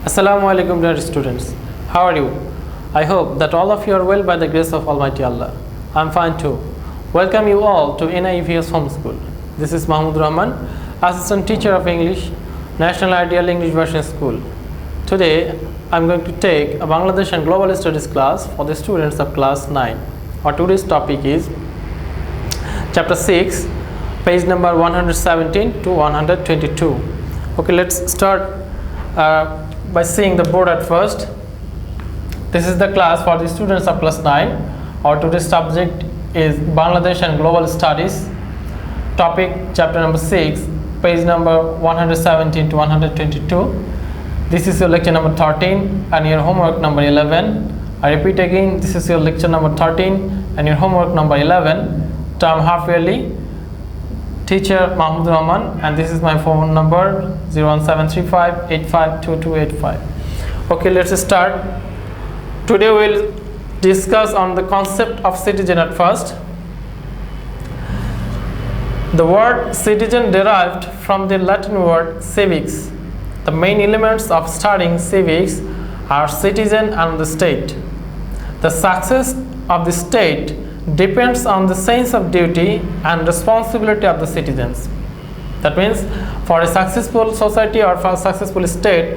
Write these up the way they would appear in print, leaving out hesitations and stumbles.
Assalamu alaikum dear students. How are you? I hope that all of you are well by the grace of Almighty Allah. I'm fine too. Welcome you all to NIVS Home School. This is Mahmudur Rahman, Assistant Teacher of English, National Ideal English Version School. Today I'm going to take a Bangladesh and Global Studies class for the students of class 9. Our today's topic is Chapter 6, page number 117 to 122. Okay, let's start by seeing the board at first. This is the class for the students of class 9. Our today's subject is Bangladesh and Global Studies. Topic chapter number 6, page number 117 to 122. This is your lecture number 13 and your homework number 11. I repeat again, this is your lecture number 13 and your homework number 11. Term half yearly. Teacher Mahmudur Rahman, and this is my phone number 01735 852285. Okay, let's start. Today we'll discuss on the concept of citizen at first. The word citizen derived from the Latin word civics. The main elements of studying civics are citizen and the state. The success of the state depends on the sense of duty and responsibility of the citizens. That means for a successful society or for a successful state,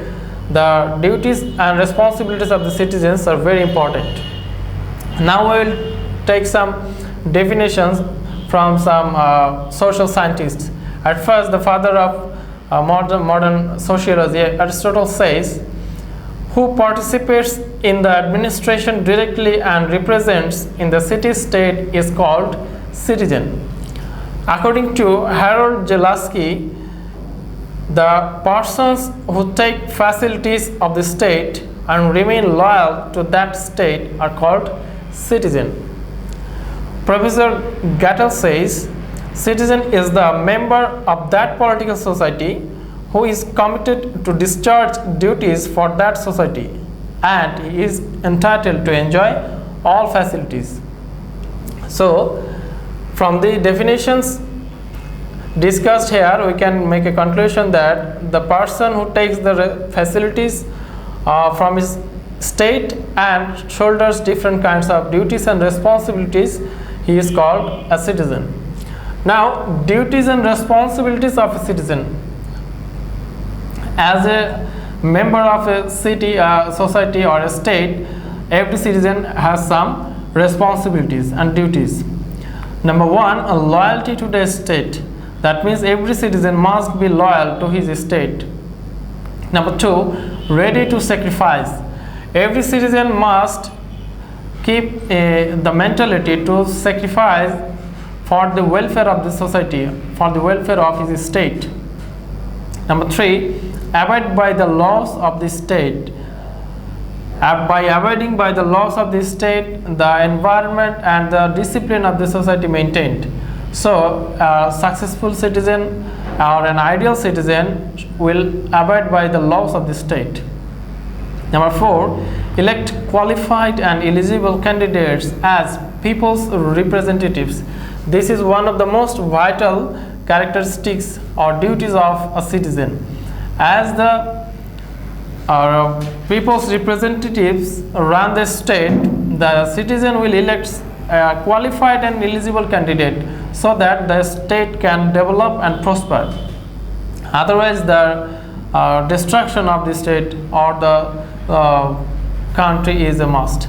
the duties and responsibilities of the citizens are very important. Now we will take some definitions from some social scientists. At first, the father of modern sociology, Aristotle, says, who participates in the administration directly and represents in the city-state is called citizen. According to Harold Jelaski, the persons who take facilities of the state and remain loyal to that state are called citizen. Professor Gattel says, citizen is the member of that political society who is committed to discharge duties for that society, and he is entitled to enjoy all facilities. So, from the definitions discussed here, we can make a conclusion that the person who takes the facilities from his state and shoulders different kinds of duties and responsibilities, he is called a citizen. Now, duties and responsibilities of a citizen. As a member of a city, society or a state, every citizen has some responsibilities and duties. Number one, a loyalty to the state. That means every citizen must be loyal to his state. Number two, ready to sacrifice. Every citizen must keep the mentality to sacrifice for the welfare of the society, for the welfare of his state. Number three, abide by the laws of the state. By abiding by the laws of the state, the environment and the discipline of the society maintained. So, a successful citizen or an ideal citizen will abide by the laws of the state. Number four, elect qualified and eligible candidates as people's representatives. This is one of the most vital characteristics or duties of a citizen. As the people's representatives run the state, the citizen will elect a qualified and eligible candidate so that the state can develop and prosper. Otherwise, the destruction of the state or the country is a must.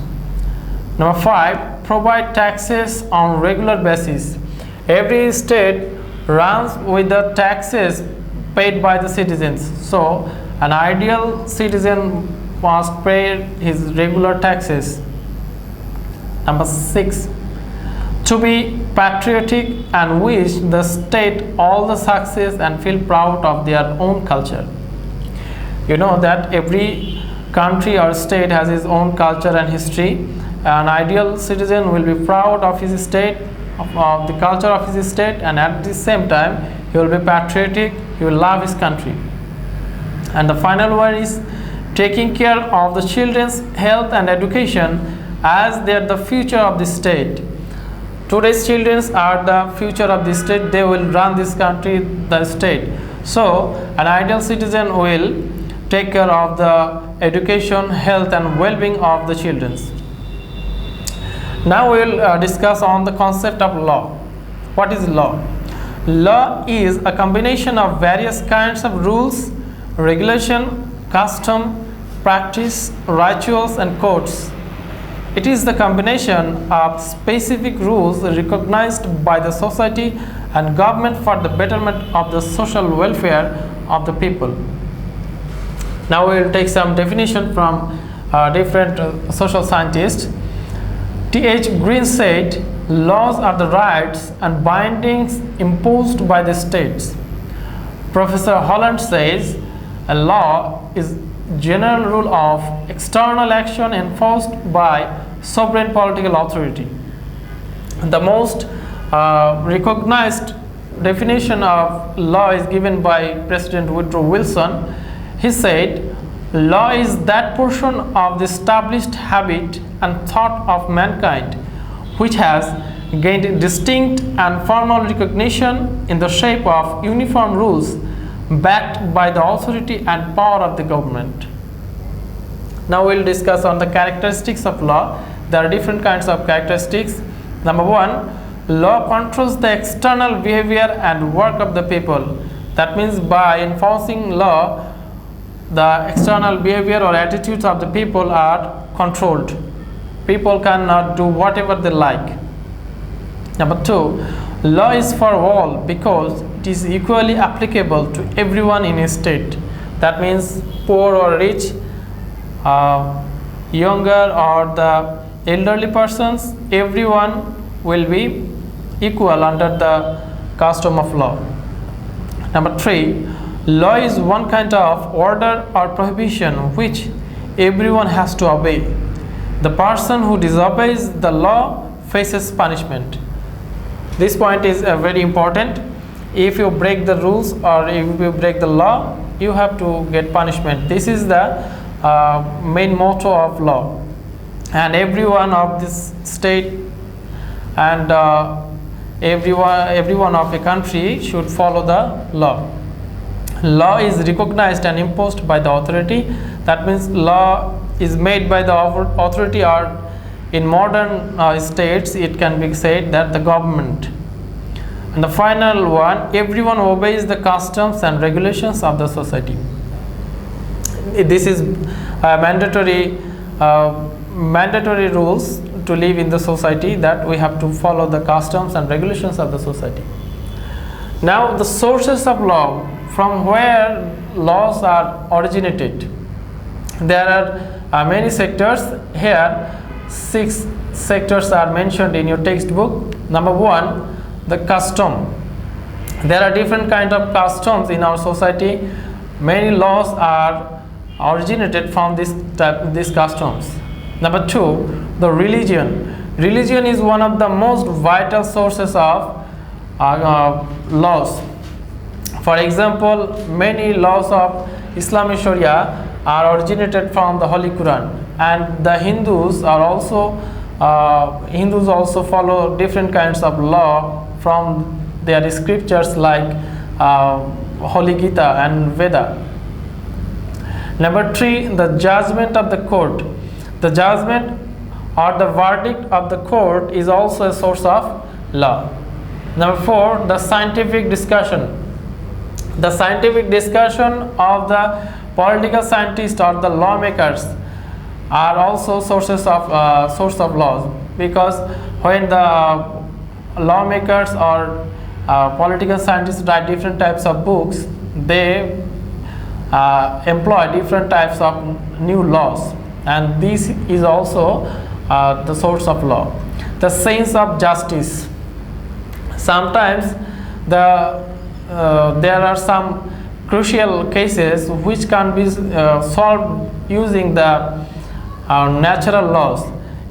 Number five, provide taxes on regular basis. Every state runs with the taxes paid by the citizens. So, an ideal citizen must pay his regular taxes. Number six, to be patriotic and wish the state all the success and feel proud of their own culture. You know that every country or state has its own culture and history. An ideal citizen will be proud of his state, of the culture of his state, and at the same time he will be patriotic, he will love his country. And the final one is taking care of the children's health and education as they are the future of the state. Today's children are the future of the state. They will run this country, the state. So an ideal citizen will take care of the education, health and well-being of the children. Now we will discuss on the concept of law. What is law? Law is a combination of various kinds of rules, regulation, custom, practice, rituals and codes. It is the combination of specific rules recognized by the society and government for the betterment of the social welfare of the people. Now we will take some definition from different social scientists. T.H. Green said, laws are the rights and bindings imposed by the states. Professor Holland says, a law is general rule of external action enforced by sovereign political authority. The most recognized definition of law is given by President Woodrow Wilson. He said, law is that portion of the established habit and thought of mankind which has gained distinct and formal recognition in the shape of uniform rules backed by the authority and power of the government. Now we will discuss on the characteristics of law. There are different kinds of characteristics. Number one, law controls the external behavior and work of the people. That means by enforcing law, the external behavior or attitudes of the people are controlled. People cannot do whatever they like. Number two, law is for all because it is equally applicable to everyone in a state. That means poor or rich, younger or the elderly persons, everyone will be equal under the custom of law. Number three, law is one kind of order or prohibition which everyone has to obey. The person who disobeys the law faces punishment. This point is very important. If you break the rules or if you break the law, you have to get punishment. This is the main motto of law. And everyone of this state and everyone of a country should follow the law. Law is recognized and imposed by the authority. That means law is made by the authority, or in modern states it can be said that the government. And the final one, everyone obeys the customs and regulations of the society. This is mandatory rules to live in the society, that we have to follow the customs and regulations of the society. Now the sources of law, from where laws are originated. There are many sectors here. 6 sectors are mentioned in your textbook. Number one, the custom. There are different kind of customs in our society. Many laws are originated from these customs. Number two, the religion. Religion is one of the most vital sources of laws. For example, many laws of Islamic Sharia are originated from the Holy Quran, and the Hindus also follow different kinds of law from their scriptures like Holy Gita and Veda. Number three, the judgment of the court. The judgment or the verdict of the court is also a source of law. Number four, the scientific discussion. The scientific discussion of the political scientists or the lawmakers are also source of laws, because when the lawmakers or political scientists write different types of books, they employ different types of new laws, and this is also the source of law. The sense of justice. Sometimes there are some crucial cases which can be solved using the natural laws.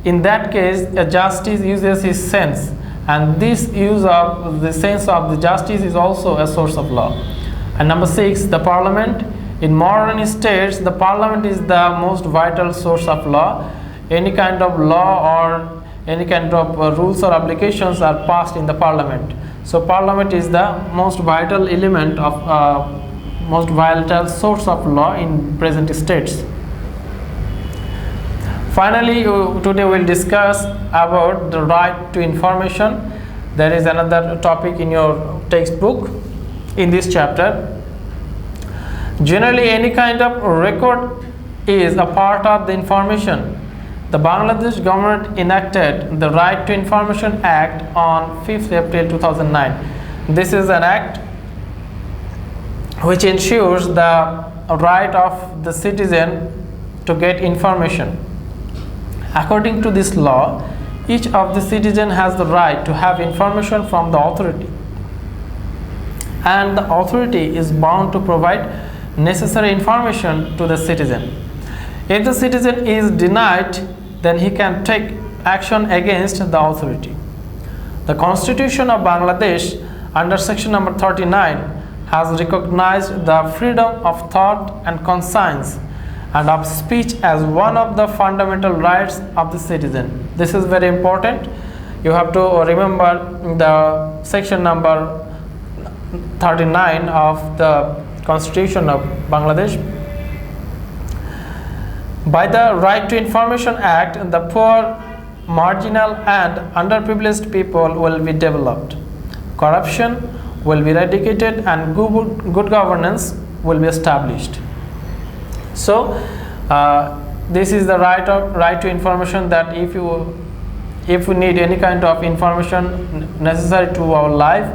In that case, a justice uses his sense, and this use of the sense of the justice is also a source of law. And number six, the parliament. In modern states, the parliament is the most vital source of law. Any kind of law or any kind of rules or applications are passed in the parliament. So parliament is the most vital element of most volatile source of law in present states. Finally, today we'll discuss about the right to information. There is another topic in your textbook in this chapter. Generally, any kind of record is a part of the information. The Bangladesh government enacted the Right to Information Act on 5th April 2009. This is an act which ensures the right of the citizen to get information. According to this law, each of the citizen has the right to have information from the authority, and the authority is bound to provide necessary information to the citizen. If the citizen is denied, then he can take action against the authority. The Constitution of Bangladesh under section number 39 has recognized the freedom of thought and conscience and of speech as one of the fundamental rights of the citizen. This is very important. You have to remember the section number 39 of the Constitution of Bangladesh. By the Right to Information Act, the poor, marginal and underprivileged people will be developed. Corruption will be eradicated and good governance will be established. So this is the right to information, that if we need any kind of information necessary to our life,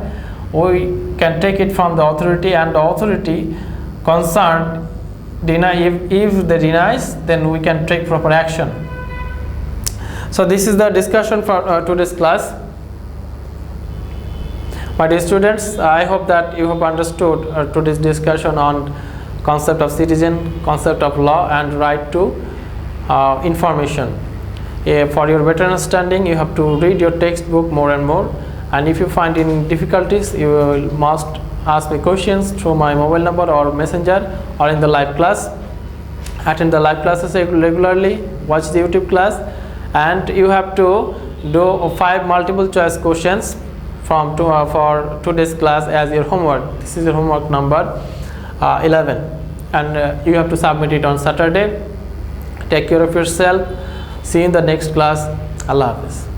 we can take it from the authority, and the authority concerned if they denies, then we can take proper action. So this is the discussion for today's class. My dear students, I hope that you have understood today's discussion on concept of citizen, concept of law and right to information. For your better understanding, you have to read your textbook more and more, and if you find any difficulties, you must ask me questions through my mobile number or messenger or in the live class. Attend the live classes regularly, watch the YouTube class, and you have to do 5 multiple choice questions from for today's class as your homework. This is your homework number 11, and you have to submit it on Saturday. Take care of yourself. See you in the next class. Allah Hafiz.